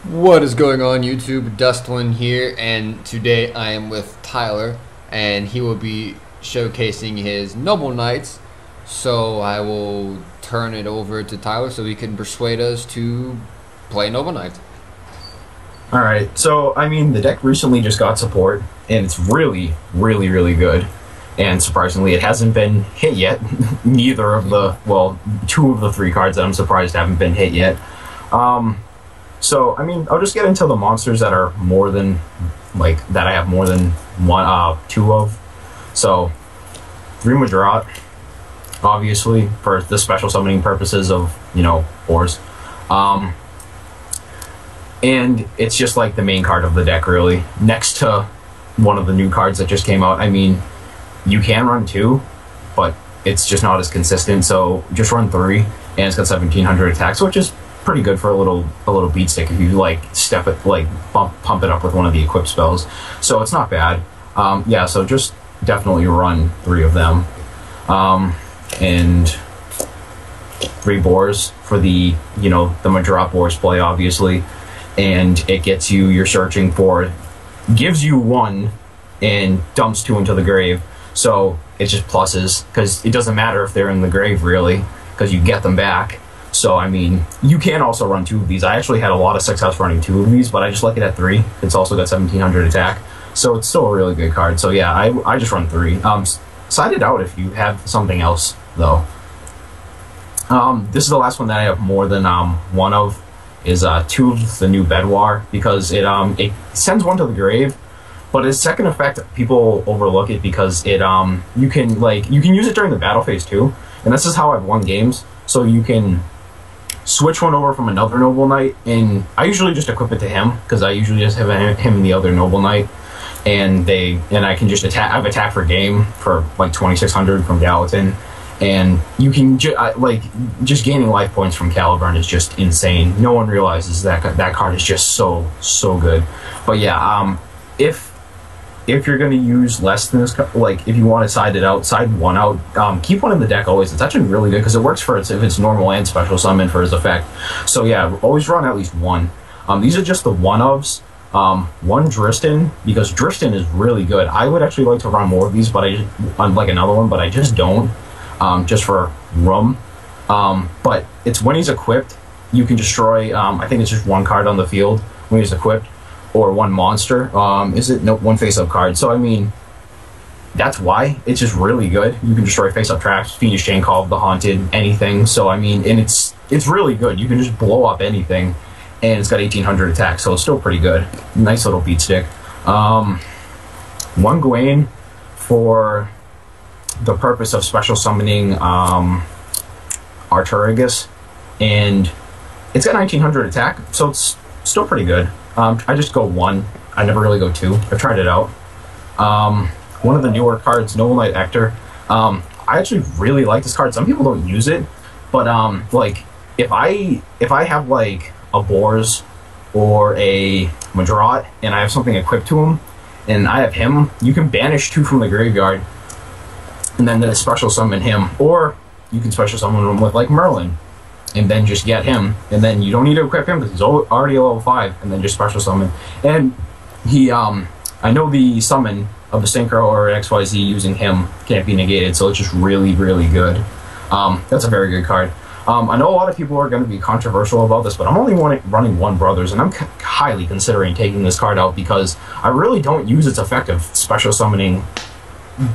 What is going on YouTube? Dustwin here, and today I am with Tyler, and he will be showcasing his Noble Knights. So I will turn it over to Tyler so he can persuade us to play Noble Knights. Alright, so I mean the deck recently just got support, and it's really good. And surprisingly, it hasn't been hit yet. Neither of the, well, two of the three cards that I'm surprised haven't been hit yet. So, I mean, I'll just get into the monsters that are more than, like, that I have more than two of. So, 3 Majorat, obviously, for the special summoning purposes of, you know, Boars. And it's just like the main card of the deck, really. Next to one of the new cards that just came out. I mean, you can run 2, but it's just not as consistent, so just run 3, and it's got 1700 attacks, which is pretty good for a little beat stick if you like step it, like pump it up with one of the equipped spells. So it's not bad. Yeah, so just definitely run 3 of them, and 3 Boars for the, you know, the Majorat Boars play, obviously, and it gets you, you're searching for, gives you 1 and dumps 2 into the grave. So it's just pluses, because it doesn't matter if they're in the grave, really, because you get them back. So, I mean, you can also run 2 of these. I actually had a lot of success running 2 of these, but I just like it at 3. It's also got 1700 attack, so it's still a really good card. So yeah, I just run 3. Side it out if you have something else, though. This is the last one that I have more than 1 of, is 2 of the new Bedwar, because it sends 1 to the grave. But its second effect, people overlook it because it you can use it during the battle phase too, and this is how I've won games. So you can switch 1 over from another Noble Knight, and I usually just equip it to him because I usually just have him and the other Noble Knight, and I can just attack. I've attacked for game for like 2600 from Gallatin, and you can just gaining life points from Caliburn is just insane. No one realizes that that card is just so good. But yeah, if you're going to use less than this, like if you want to side 1 out, keep 1 in the deck always. It's actually really good because it works for if it's normal and special summon for his effect. So yeah, always run at least 1. These are just the 1-ofs. 1 Driston, because Driston is really good. I would actually like to run more of these, but like another one, but I just don't, just for room. But it's when he's equipped, you can destroy, I think it's just 1 card on the field when he's equipped. Or 1 monster. Is it? Nope, 1 face-up card. So I mean, that's why it's just really good. You can destroy face-up traps, Fiendish Chain Call of the Haunted, anything. So I mean, and it's really good. You can just blow up anything, and it's got 1800 attack, so it's still pretty good. Nice little beat stick. 1 Gwaine for the purpose of special summoning Arturigus, and it's got 1900 attack, so it's still pretty good. I just go 1. I never really go 2. I've tried it out. One of the newer cards, Noble Knight Ector. I actually really like this card. Some people don't use it, but like if I have like a Boars or a Majorat and I have something equipped to him, and I have him, you can banish 2 from the graveyard, and then special summon him, or you can special summon him with like Merlin. And then just get him, and then you don't need to equip him because he's already a level 5, and then just special summon. And he, I know the summon of the Synchro or XYZ using him can't be negated, so it's just really good. That's a very good card. I know a lot of people are going to be controversial about this, but I'm only running 1 Brothers, and I'm highly considering taking this card out because I really don't use its effect of special summoning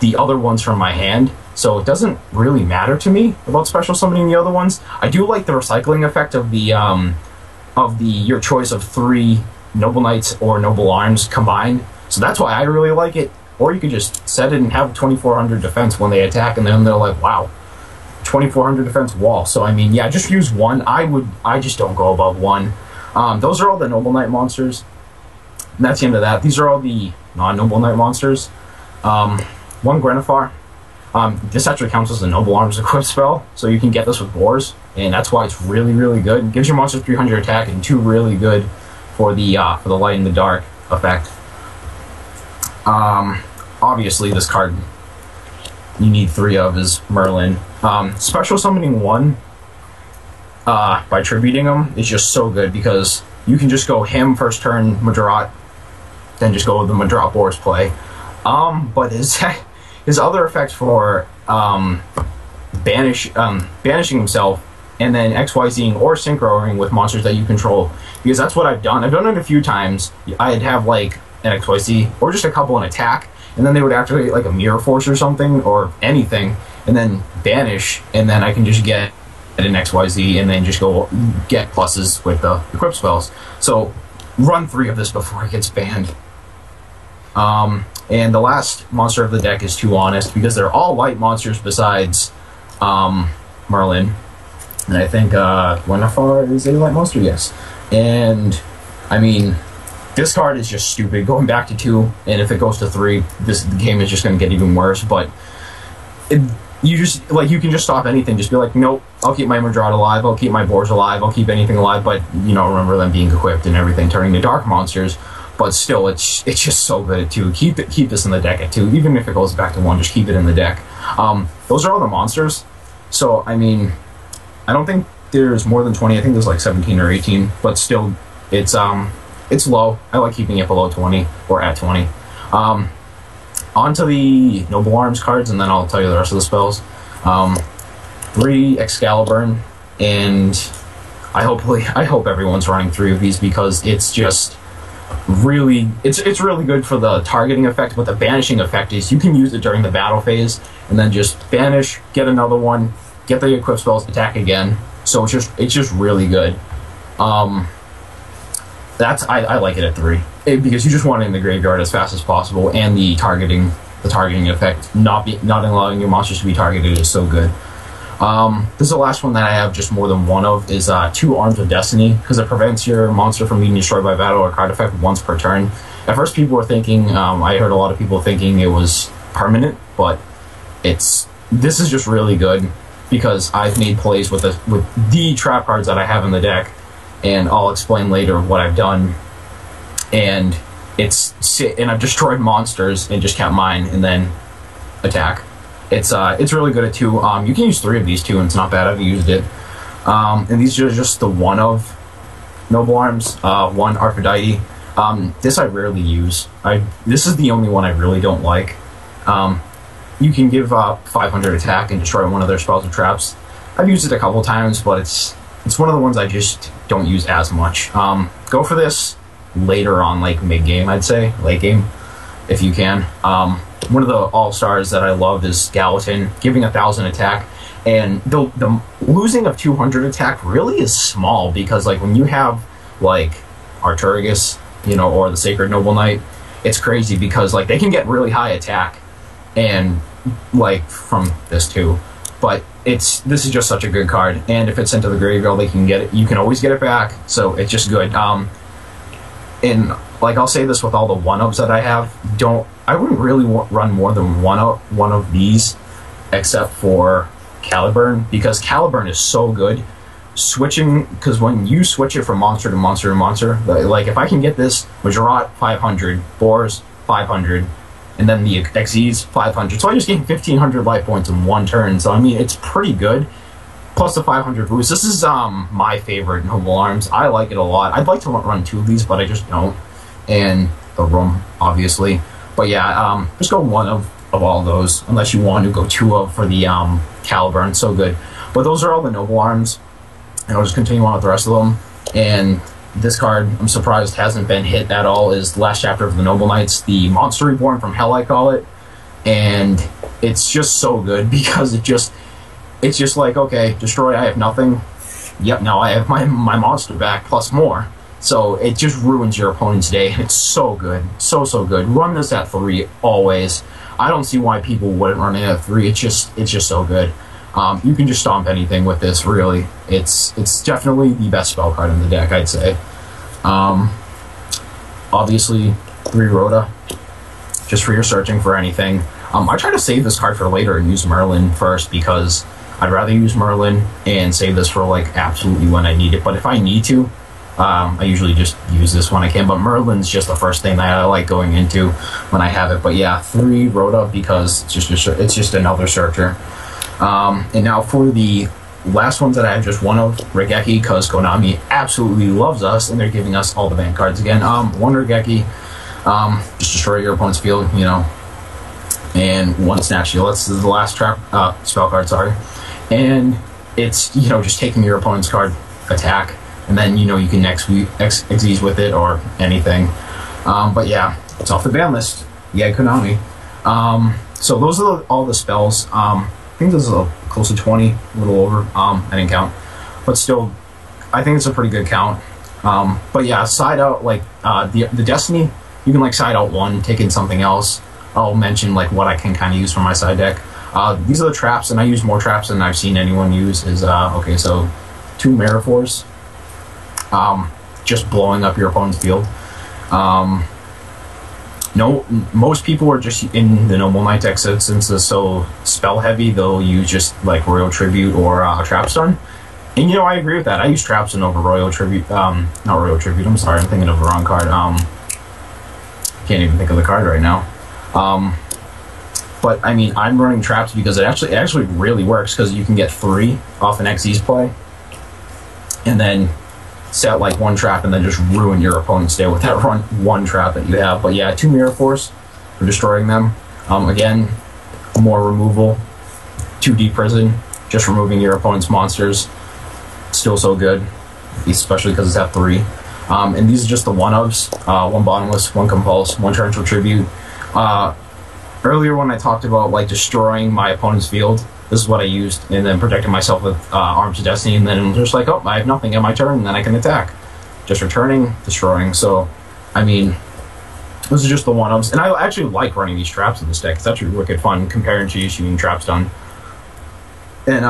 the other ones from my hand. So it doesn't really matter to me about special summoning the other ones. I do like the recycling effect of the your choice of 3 Noble Knights or Noble Arms combined. So that's why I really like it. Or you could just set it and have 2400 defense when they attack, and then they're like, wow, 2400 defense wall. So I mean, yeah, just use 1. I just don't go above 1. Those are all the Noble Knight monsters. And that's the end of that. These are all the non-Noble Knight monsters. 1 Grenifar. This actually counts as a Noble Arms equipped spell, so you can get this with Boars, and that's why it's really good. It gives your monster 300 attack and 2 really good for the light and the dark effect. Obviously, this card you need 3 of is Merlin. Special summoning 1 by tributing him is just so good because you can just go him first turn, Madrat, then just go with the Madrat Boars play. But his other effect for banishing himself and then XYZing or synchroing with monsters that you control, because that's what I've done. I've done it a few times. I'd have like an XYZ or just a couple in attack, and then they would activate like a Mirror Force or something or anything, and then banish, and then I can just get an XYZ and then just go get pluses with the equip spells. So run 3 of this before it gets banned. And the last monster of the deck is Too Honest, because they're all light monsters besides Merlin. And I think Guinevere is a light monster, yes. And I mean, this card is just stupid. Going back to 2, and if it goes to 3, the game is just going to get even worse. But you can just stop anything. Just be like, nope, I'll keep my Madrat alive, I'll keep my Boars alive, I'll keep anything alive. But you know, remember them being equipped and everything, turning to dark monsters. But still, it's just so good at 2. Keep this in the deck at 2, even if it goes back to 1. Just keep it in the deck. Those are all the monsters. So I mean, I don't think there's more than 20. I think there's like 17 or 18. But still, it's low. I like keeping it below 20 or at 20. On to the Noble Arms cards, and then I'll tell you the rest of the spells. 3 Excalibur, and I hope everyone's running 3 of these, because it's just really it's really good for the targeting effect. But the banishing effect is you can use it during the battle phase and then just banish, get another one, get the equip spells, attack again. So it's just really good. I like it at 3 because you just want it in the graveyard as fast as possible, and the targeting effect, not allowing your monsters to be targeted, is so good. This is the last one that I have just more than 1 of, is 2 Arms of Destiny, because it prevents your monster from being destroyed by battle or card effect once per turn. At first people were thinking, I heard a lot of people thinking it was permanent, but this is just really good, because I've made plays with the trap cards that I have in the deck, and I'll explain later what I've done. And I've destroyed monsters and just kept mine and then attack. It's really good at 2. You can use 3 of these too, and it's not bad. I've used it. And these are just the 1 of Noble Arms, 1 Aphrodite. This I rarely use. This is the only one I really don't like. You can give 500 attack and destroy one of their spells or traps. I've used it a couple times, but it's one of the ones I just don't use as much. Go for this later on, like mid-game, I'd say. Late game, if you can. One of the all-stars that I love is Gallatin, giving 1,000 attack. And the losing of 200 attack really is small, because like when you have like Arturigus, you know, or the Sacred Noble Knight, it's crazy, because like they can get really high attack, and like from this too. But this is just such a good card, and if it's sent to the graveyard, they can get it. You can always get it back, so it's just good. And like I'll say this with all the 1-ups that I have, I wouldn't really run more than one of these, except for Caliburn, because Caliburn is so good. Switching, because when you switch it from monster to monster to monster, like if I can get this Majorat 500, Boars 500, and then the XEs 500, so I just gained 1,500 life points in 1 turn. So I mean, it's pretty good. Plus the 500 boost. This is my favorite Noble Arms. I like it a lot. I'd like to run 2 of these, but I just don't. And the room, obviously. But yeah, just go 1 of all those, unless you want to go 2 of for the Caliburn. So good. But those are all the Noble Arms, and I'll just continue on with the rest of them. And this card, I'm surprised hasn't been hit at all, is the last chapter of the Noble Knights, the Monster Reborn from Hell, I call it. And it's just so good, because it's just like, okay, destroy, I have nothing. Yep, now I have my monster back, plus more. So it just ruins your opponent's day, and it's so good. So good. Run this at 3 always. I don't see why people wouldn't run it at 3. It's just so good. You can just stomp anything with this, really. It's definitely the best spell card in the deck, I'd say. Obviously, 3 Rhoda, just for your searching for anything. I try to save this card for later and use Merlin first, because I'd rather use Merlin and save this for like absolutely when I need it. But if I need to, I usually just use this when I can. But Merlin's just the first thing that I like going into when I have it. But yeah, 3 Rhoda, because it's just another searcher. And now for the last ones that I have just one of, Regeki, because Konami absolutely loves us, and they're giving us all the bank cards again. One Regeki, just destroy your opponent's field, you know, and one Snatch Shield. That's the last trap spell card, sorry. And it's, you know, just taking your opponent's card, attack, and then, you know, you can Xyz with it or anything. But yeah, it's off the ban list. Yeah, Konami. So those are all the spells. I think this is close to 20, a little over. I didn't count, but still, I think it's a pretty good count. But yeah, side out like the Destiny, you can like side out one, take in something else. I'll mention like what I can kind of use for my side deck. These are the traps, and I use more traps than I've seen anyone use. Is okay, so 2 Metaphors, just blowing up your opponent's field. No, most people are just in the Noble Knight deck, since it's so spell heavy, they'll use just like Royal Tribute or Trap Stun. And you know, I agree with that. I use Trap Stun over Royal Tribute. Not Royal Tribute, I'm sorry, I'm thinking of the wrong card. Can't even think of the card right now. But I mean, I'm running traps because it actually really works, because you can get 3 off an Xyz play, and then set like 1 trap and then just ruin your opponent's day with that one trap that you have. But yeah, 2 Mirror Force for destroying them. Again, more removal. 2 Deep Prison, just removing your opponent's monsters. Still so good, especially because it's at 3. And these are just the one-ofs. 1 Bottomless, 1 Compulse, 1 Torrential Tribute. Earlier when I talked about like destroying my opponent's field, this is what I used, and then protecting myself with Arms of Destiny, and then just like, oh, I have nothing on my turn, and then I can attack. Just returning, destroying. So, I mean, this is just the one-ups. And I actually like running these traps in this deck. It's actually wicked fun comparing to shooting traps done. And,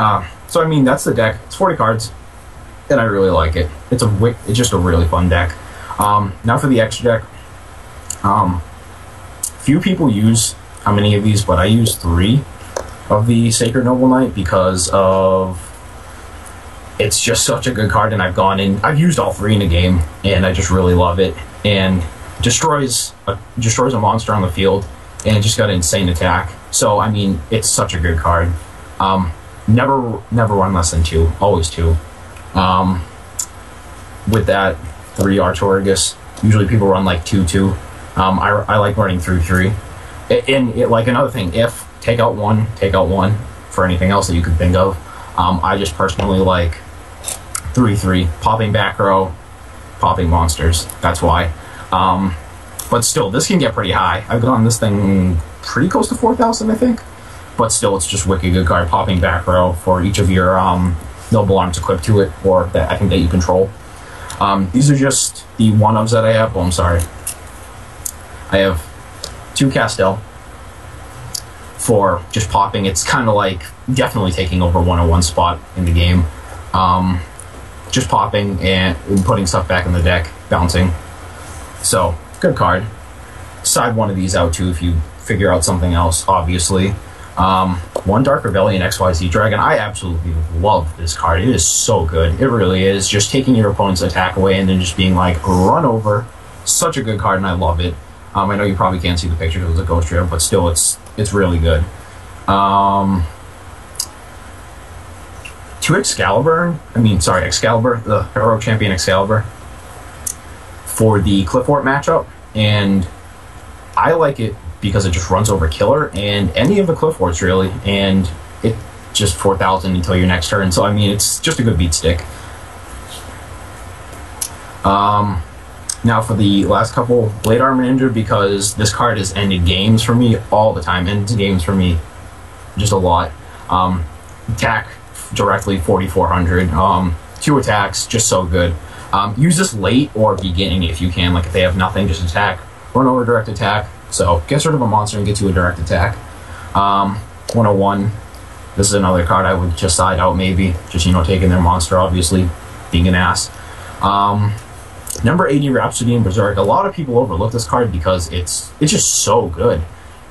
so I mean, that's the deck. It's 40 cards, and I really like it. It's just a really fun deck. Now for the extra deck. Few people use how many of these, but I use 3 of the Sacred Noble Knight because of it's just such a good card, and I've used all 3 in a game, and I just really love it. And destroys a monster on the field, and just got an insane attack. So I mean, it's such a good card. Never run less than 2, always 2. With that 3 Artorigus, usually people run like 2-2. I like running through 3. And like another thing, if take out one for anything else that you could think of. I just personally like 3-3, popping back row, popping monsters. That's why. But still, this can get pretty high. I've gotten this thing pretty close to 4,000, I think. But still, it's just wicked good card. Popping back row for each of your noble arms equipped to it, or that I think that you control. These are just the one-ofs that I have. Oh, I'm sorry. I have 2 Castel for just popping. It's kind of like definitely taking over 101 spot in the game. Just popping and putting stuff back in the deck, bouncing. So, good card. Side one of these out too if you figure out something else, obviously. 1 Dark Rebellion XYZ Dragon. I absolutely love this card. It is so good. It really is. Just taking your opponent's attack away and then just being like, run over. Such a good card, and I love it. I know you probably can't see the picture because it's a ghost trail, but still, it's really good. 2 Excalibur, the Heroic Champion Excalibur for the Cliffort matchup, and I like it because it just runs over Killer and any of the Clifforts really, and it just 4,000 until your next turn. So I mean, it's just a good beat stick. Now for the last couple, Blade Armor Ninja, because this card has ended games for me all the time. Ends games for me just a lot. Attack directly 4,400. 2 attacks, just so good. Use this late or beginning if you can. Like if they have nothing, just attack. Run over direct attack. So gets rid of a monster and gets you a direct attack. 101. This is another card I would just side out maybe. Just, you know, taking their monster, obviously, being an ass. Number 80, Rhapsody and Berserk. A lot of people overlook this card because it's just so good.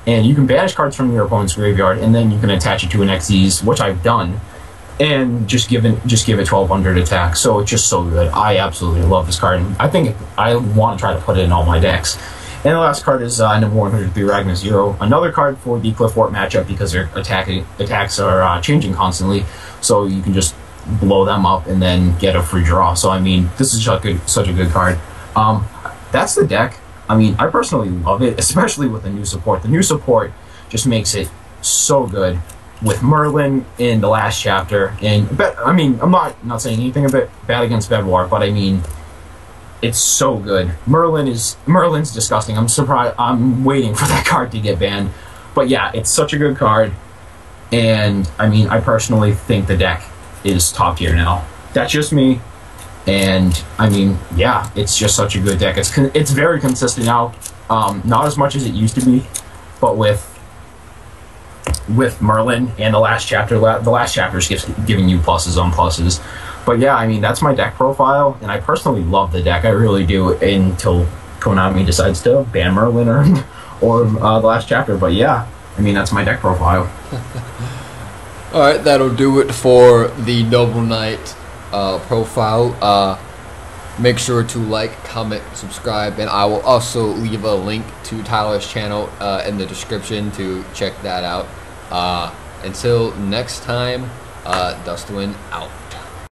And you can banish cards from your opponent's graveyard, and then you can attach it to an Xyz, which I've done, and just give it 1,200 attack. So it's just so good. I absolutely love this card. I think I want to try to put it in all my decks. And the last card is number 103, Ragnar Zero. Another card for the Cliffort matchup because their attacks are changing constantly. So you can just blow them up and then get a free draw. So I mean, this is such a good card. That's the deck. I mean, I personally love it, especially with the new support. The new support just makes it so good. With Merlin in the last chapter, and I mean, I'm not saying anything about bad against Bedwar, but I mean, it's so good. Merlin's disgusting. I'm surprised. I'm waiting for that card to get banned, but yeah, it's such a good card. And I mean, I personally think the deck is top tier now. That's just me. And I mean, yeah, it's just such a good deck. It's very consistent now. Not as much as it used to be, but with Merlin and the last chapter is giving you pluses on pluses. But yeah, I mean, that's my deck profile, and I personally love the deck. I really do, until Konami decides to ban Merlin or the last chapter. But yeah, I mean, that's my deck profile. Alright, that'll do it for the Noble Knight profile. Make sure to like, comment, subscribe, and I will also leave a link to Tyler's channel in the description to check that out. Until next time, Dustwin out.